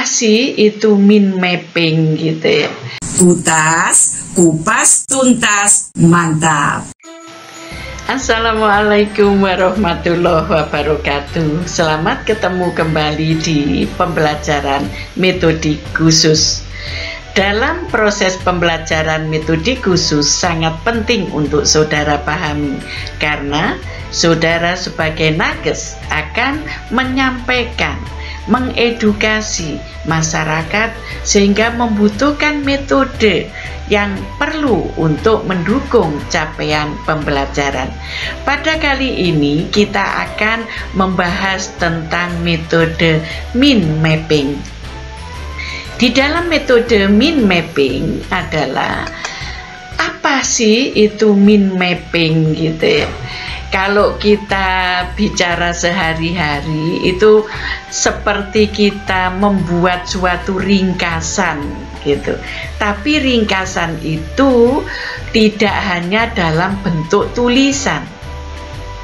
Apa sih itu mind mapping gitu ya? Kutas, kupas, tuntas, mantap. Assalamualaikum warahmatullahi wabarakatuh. Selamat ketemu kembali di pembelajaran metode khusus. Dalam proses pembelajaran metode khusus sangat penting untuk saudara pahami, karena saudara sebagai nakes akan menyampaikan, mengedukasi masyarakat sehingga membutuhkan metode yang perlu untuk mendukung capaian pembelajaran. Pada kali ini kita akan membahas tentang metode mind mapping. Di dalam metode mind mapping adalah apa sih itu mind mapping gitu ya. Kalau kita bicara sehari-hari itu seperti kita membuat suatu ringkasan gitu. Tapi ringkasan itu tidak hanya dalam bentuk tulisan,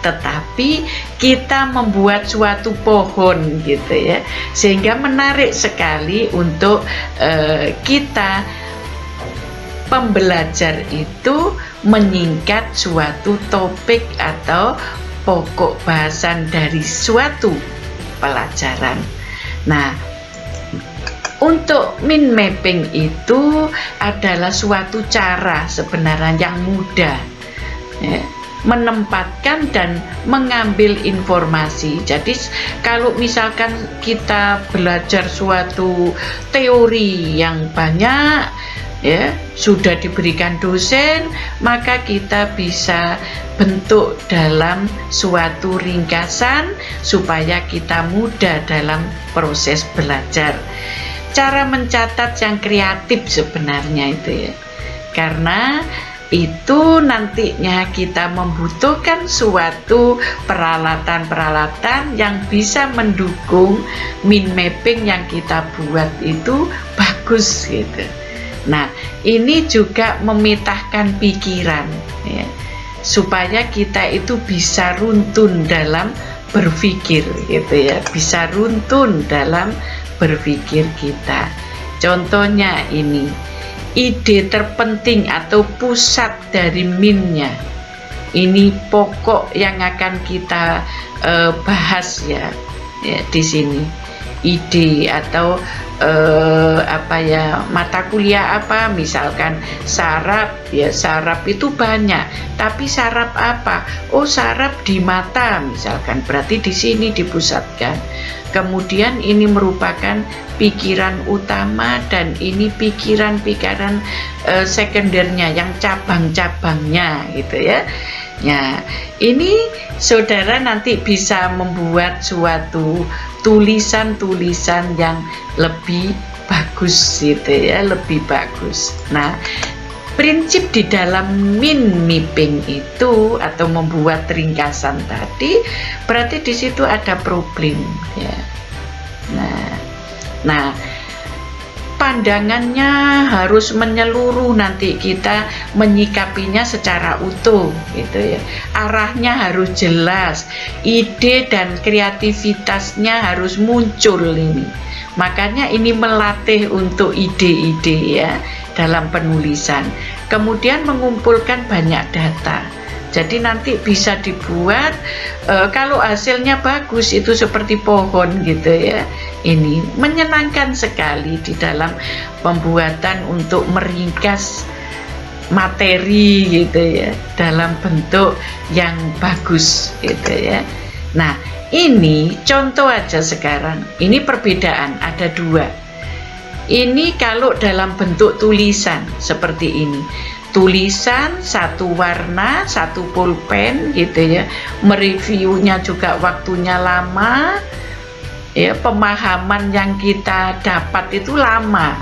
tetapi kita membuat suatu pohon gitu ya, sehingga menarik sekali untuk kita pembelajar itu menyingkat suatu topik atau pokok bahasan dari suatu pelajaran. Nah, untuk mind mapping itu adalah suatu cara sebenarnya yang mudah ya, menempatkan dan mengambil informasi. Jadi kalau misalkan kita belajar suatu teori yang banyak ya, sudah diberikan dosen, maka kita bisa bentuk dalam suatu ringkasan supaya kita mudah dalam proses belajar. Cara mencatat yang kreatif sebenarnya itu ya, karena itu nantinya kita membutuhkan suatu peralatan-peralatan yang bisa mendukung mind mapping yang kita buat itu bagus gitu. Nah, ini juga memitahkan pikiran ya, supaya kita itu bisa runtun dalam berpikir gitu ya, bisa runtun dalam berpikir kita. Contohnya ini, ide terpenting atau pusat dari mind-nya. Ini pokok yang akan kita bahas ya di sini. Ide atau mata kuliah apa, misalkan saraf ya, saraf itu banyak, tapi saraf apa? Oh, saraf di mata misalkan, berarti di sini dipusatkan. Kemudian ini merupakan pikiran utama dan ini pikiran-pikiran sekundernya yang cabang-cabangnya gitu ya. Nah, ini saudara nanti bisa membuat suatu tulisan-tulisan yang lebih bagus gitu ya, lebih bagus. Nah, prinsip di dalam mind mapping itu atau membuat ringkasan tadi, berarti di situ ada problem ya. Nah, pandangannya harus menyeluruh, nanti kita menyikapinya secara utuh gitu ya. Arahnya harus jelas, ide dan kreativitasnya harus muncul ini. Makanya ini melatih untuk ide-ide ya dalam penulisan. Kemudian mengumpulkan banyak data. Jadi nanti bisa dibuat kalau hasilnya bagus itu seperti pohon gitu ya. Ini menyenangkan sekali di dalam pembuatan untuk meringkas materi gitu ya dalam bentuk yang bagus gitu ya. Nah, ini contoh aja sekarang. Ini perbedaan ada dua. Ini kalau dalam bentuk tulisan seperti ini. Tulisan satu warna, satu pulpen gitu ya. Mereviewnya juga waktunya lama. Ya, pemahaman yang kita dapat itu lama.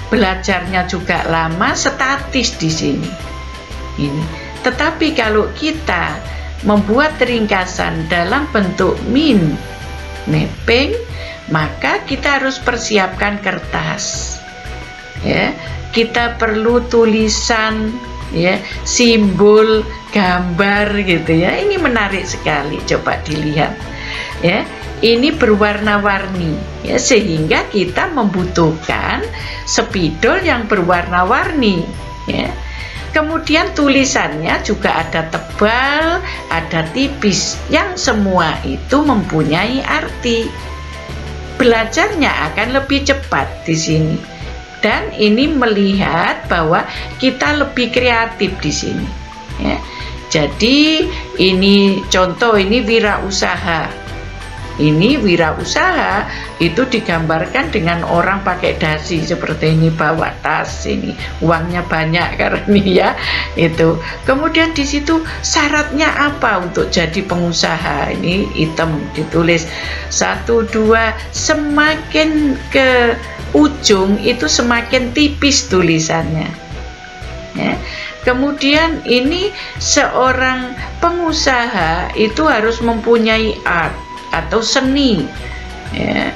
Belajarnya juga lama, statis di sini. Ini. Tetapi kalau kita membuat ringkasan dalam bentuk mind mapping, maka kita harus persiapkan kertas. Ya, kita perlu tulisan ya, simbol, gambar gitu ya. Ini menarik sekali, coba dilihat ya. ini berwarna-warni ya, sehingga kita membutuhkan spidol yang berwarna-warni ya. Kemudian tulisannya juga ada tebal, ada tipis, yang semua itu mempunyai arti. Belajarnya akan lebih cepat di sini. Dan ini melihat bahwa kita lebih kreatif di sini ya. Jadi ini contoh, ini wirausaha. Ini wirausaha itu digambarkan dengan orang pakai dasi seperti ini, bawa tas, ini uangnya banyak karena ini ya itu. Kemudian di situ syaratnya apa untuk jadi pengusaha? Ini hitam ditulis 1, 2, semakin ke ujung itu semakin tipis tulisannya ya. Kemudian ini seorang pengusaha itu harus mempunyai art atau seni ya.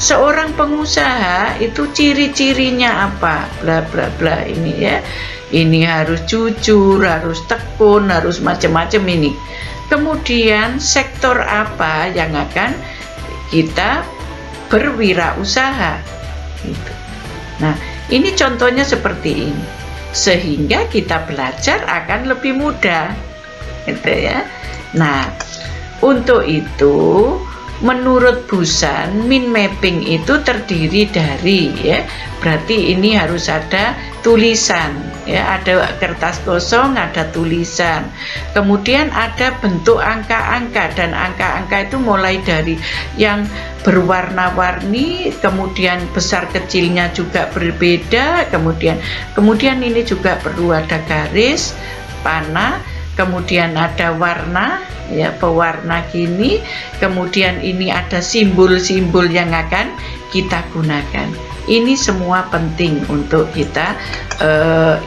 Seorang pengusaha itu ciri-cirinya apa, bla bla bla ini ya. Ini harus jujur, harus tekun, harus macam-macam ini. Kemudian sektor apa yang akan kita berwirausaha gitu. Nah, ini contohnya seperti ini, sehingga kita belajar akan lebih mudah gitu ya. Nah, untuk itu menurut Busan, mind mapping itu terdiri dari ya, berarti ini harus ada tulisan ya, ada kertas kosong, ada tulisan, kemudian ada bentuk angka-angka, dan angka-angka itu mulai dari yang berwarna-warni, kemudian besar kecilnya juga berbeda, kemudian ini juga perlu ada garis, panah, kemudian ada warna ya, pewarna gini, kemudian ini ada simbol-simbol yang akan kita gunakan. Ini semua penting untuk kita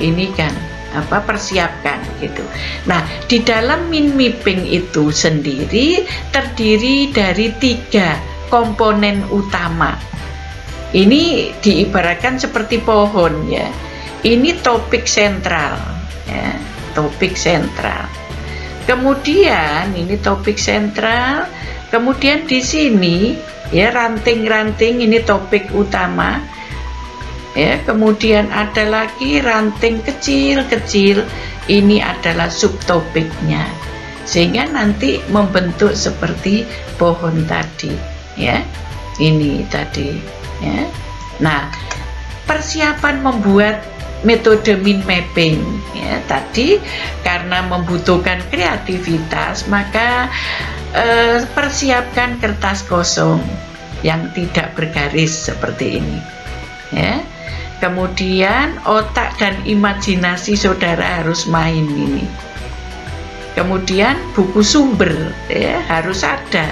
ini kan apa, persiapkan gitu. Nah, di dalam mind mapping itu sendiri terdiri dari 3 komponen utama. Ini diibaratkan seperti pohon ya. Ini topik sentral ya, topik sentral. Kemudian ini topik sentral, kemudian di sini ya ranting-ranting, ini topik utama ya, kemudian ada lagi ranting kecil-kecil, ini adalah subtopiknya, sehingga nanti membentuk seperti pohon tadi ya, ini tadi ya. Nah, persiapan membuat metode mind mapping ya, tadi karena membutuhkan kreativitas, maka persiapkan kertas kosong yang tidak bergaris seperti ini ya. Kemudian otak dan imajinasi saudara harus main ini. Kemudian buku sumber ya, harus ada,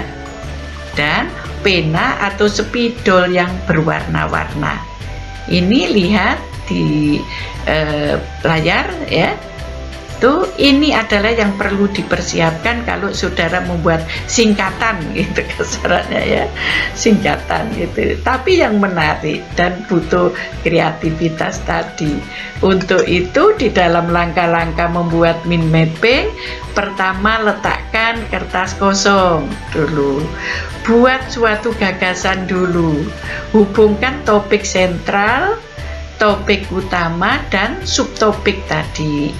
dan pena atau spidol yang berwarna-warna. Ini lihat di layar ya, tuh ini adalah yang perlu dipersiapkan kalau saudara membuat singkatan gitu kasarannya ya, singkatan gitu, tapi yang menarik dan butuh kreativitas tadi. Untuk itu di dalam langkah-langkah membuat mind mapping, pertama letakkan kertas kosong dulu, buat suatu gagasan dulu, hubungkan topik sentral, topik utama, dan subtopik tadi.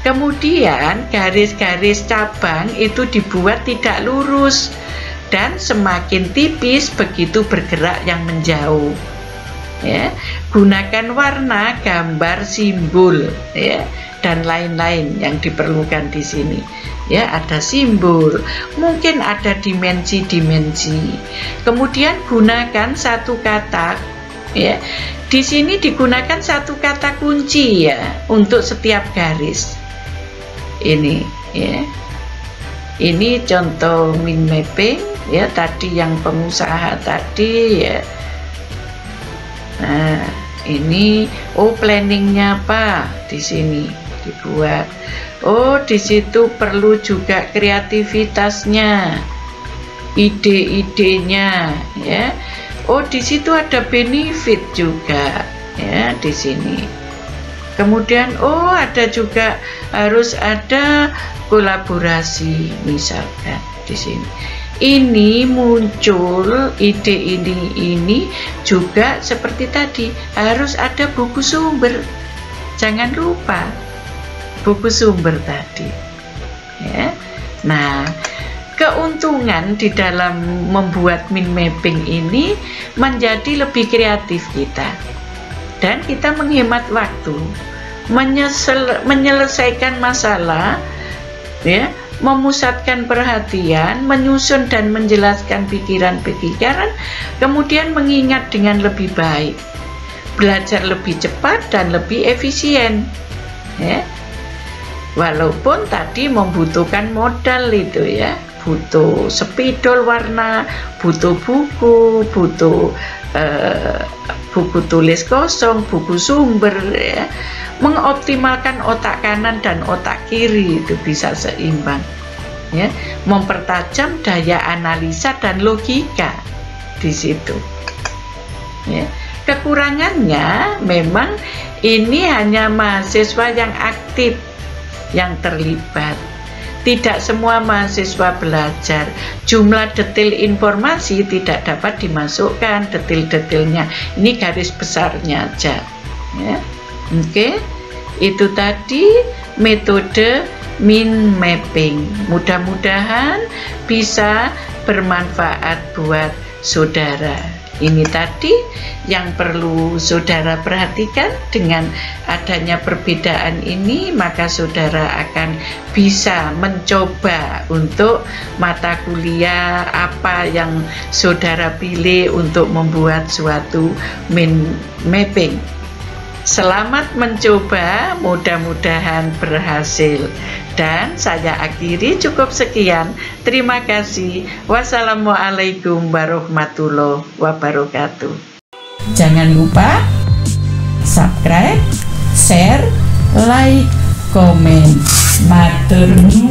Kemudian garis-garis cabang itu dibuat tidak lurus dan semakin tipis begitu bergerak yang menjauh ya. Gunakan warna, gambar, simbol ya, dan lain-lain yang diperlukan di sini ya. Ada simbol, mungkin ada dimensi-dimensi. Kemudian gunakan satu kata ya. Di sini digunakan satu kata kunci ya untuk setiap garis. Ini ya. Ini contoh mind mapping ya, tadi yang pengusaha tadi ya. Nah, ini planningnya apa? Di sini dibuat. Oh, di situ perlu juga kreativitasnya, ide-idenya ya. Oh, di situ ada benefit juga ya di sini. Kemudian ada juga harus ada kolaborasi misalkan di sini. ini muncul ide ini juga seperti tadi, harus ada buku sumber. Jangan lupa buku sumber tadi, ya. Nah, keuntungan di dalam membuat mind mapping ini menjadi lebih kreatif kita, dan kita menghemat waktu, menyelesaikan masalah, ya, memusatkan perhatian, menyusun dan menjelaskan pikiran-pikiran, kemudian mengingat dengan lebih baik, belajar lebih cepat dan lebih efisien, ya. Walaupun tadi membutuhkan modal itu, ya, butuh spidol warna, butuh buku, butuh buku tulis kosong, buku sumber, ya. Mengoptimalkan otak kanan dan otak kiri itu bisa seimbang, ya. Mempertajam daya analisa dan logika di situ, ya. Kekurangannya memang ini hanya mahasiswa yang aktif yang terlibat. Tidak semua mahasiswa belajar, jumlah detail informasi tidak dapat dimasukkan detail-detailnya, ini garis besarnya aja, ya. Oke, itu tadi metode mind mapping. Mudah-mudahan bisa bermanfaat buat saudara. Ini tadi yang perlu saudara perhatikan. Dengan adanya perbedaan ini, maka saudara akan bisa mencoba untuk mata kuliah apa yang saudara pilih untuk membuat suatu mind mapping. Selamat mencoba, mudah-mudahan berhasil. Dan saya akhiri cukup sekian. Terima kasih. Wassalamualaikum warahmatullahi wabarakatuh. Jangan lupa subscribe, share, like, komen. Matur nuwun.